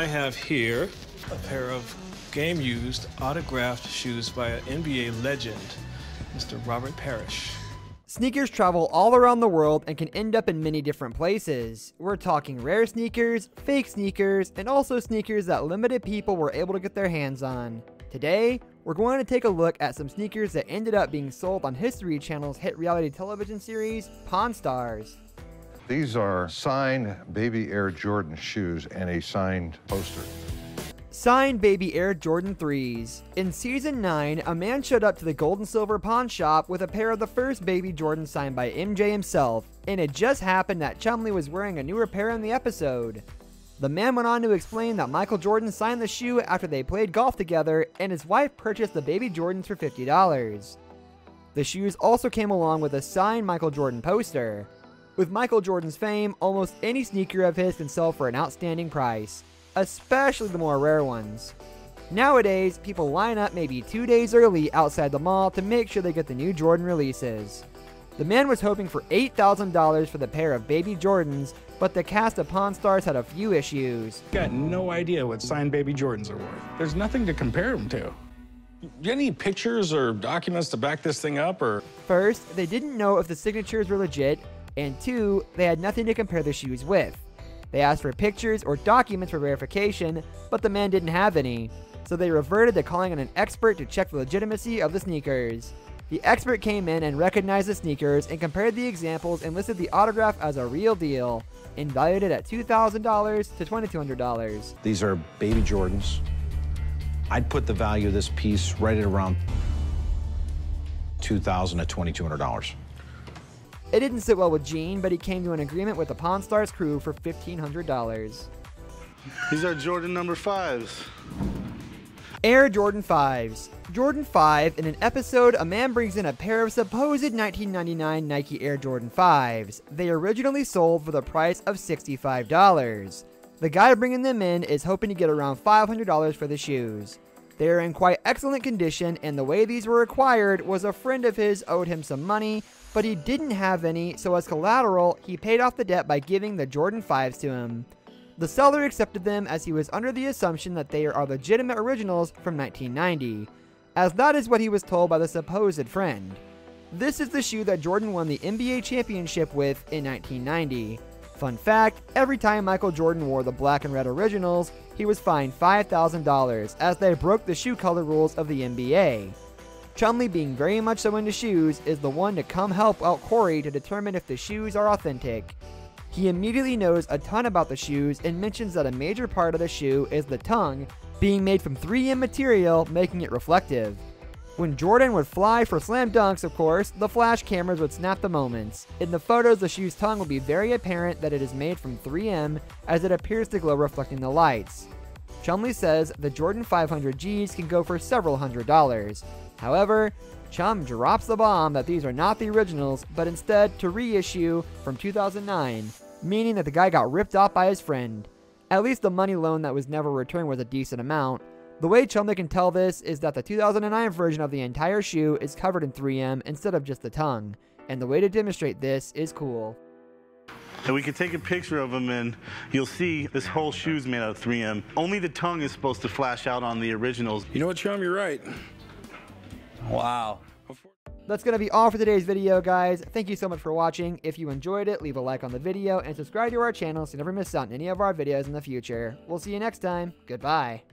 I have here a pair of game-used autographed shoes by an NBA legend, Mr. Robert Parrish. Sneakers travel all around the world and can end up in many different places. We're talking rare sneakers, fake sneakers, and also sneakers that limited people were able to get their hands on. Today, we're going to take a look at some sneakers that ended up being sold on History Channel's hit reality television series, Pawn Stars. These are signed Baby Air Jordan shoes and a signed poster. Signed Baby Air Jordan 3s. In Season 9, a man showed up to the Gold and Silver pawn shop with a pair of the first Baby Jordan signed by MJ himself, and it just happened that Chumlee was wearing a newer pair in the episode. The man went on to explain that Michael Jordan signed the shoe after they played golf together, and his wife purchased the Baby Jordans for $50. The shoes also came along with a signed Michael Jordan poster. With Michael Jordan's fame, almost any sneaker of his can sell for an outstanding price, especially the more rare ones. Nowadays, people line up maybe 2 days early outside the mall to make sure they get the new Jordan releases. The man was hoping for $8,000 for the pair of Baby Jordans, but the cast of Pawn Stars had a few issues. Got no idea what signed Baby Jordans are worth. There's nothing to compare them to. Do you need pictures or documents to back this thing up, or? First, they didn't know if the signatures were legit, and two, they had nothing to compare the shoes with. They asked for pictures or documents for verification, but the man didn't have any, so they reverted to calling on an expert to check the legitimacy of the sneakers. The expert came in and recognized the sneakers and compared the examples and listed the autograph as a real deal, and valued it at $2,000 to $2,200. These are Baby Jordans. I'd put the value of this piece right at around $2,000 to $2,200. It didn't sit well with Gene, but he came to an agreement with the Pawn Stars crew for $1,500. These are Jordan number 5s. Air Jordan 5s. Jordan 5, in an episode, a man brings in a pair of supposed 1999 Nike Air Jordan 5s. They originally sold for the price of $65. The guy bringing them in is hoping to get around $500 for the shoes. They are in quite excellent condition, and the way these were acquired was a friend of his owed him some money, but he didn't have any, so as collateral, he paid off the debt by giving the Jordan 5s to him. The seller accepted them as he was under the assumption that they are legitimate originals from 1990, as that is what he was told by the supposed friend. This is the shoe that Jordan won the NBA championship with in 1990. Fun fact, every time Michael Jordan wore the black and red originals, he was fined $5,000 as they broke the shoe color rules of the NBA. Chumlee, being very much so into shoes, is the one to come help out Corey to determine if the shoes are authentic. He immediately knows a ton about the shoes and mentions that a major part of the shoe is the tongue, being made from 3M material, making it reflective. When Jordan would fly for slam dunks, of course, the flash cameras would snap the moments. In the photos, the shoe's tongue will be very apparent that it is made from 3M, as it appears to glow reflecting the lights. Chumlee says the Jordan 500 Gs can go for several $100s. However, Chum drops the bomb that these are not the originals, but instead to reissue from 2009, meaning that the guy got ripped off by his friend. At least the money loan that was never returned was a decent amount. The way Chumlee can tell this is that the 2009 version of the entire shoe is covered in 3M instead of just the tongue, and the way to demonstrate this is cool. And we can take a picture of them and you'll see this whole shoe's made out of 3M. Only the tongue is supposed to flash out on the originals. You know what, Chum? You're right. Wow. That's going to be all for today's video, guys. Thank you so much for watching. If you enjoyed it, leave a like on the video and subscribe to our channel so you never miss out on any of our videos in the future. We'll see you next time. Goodbye.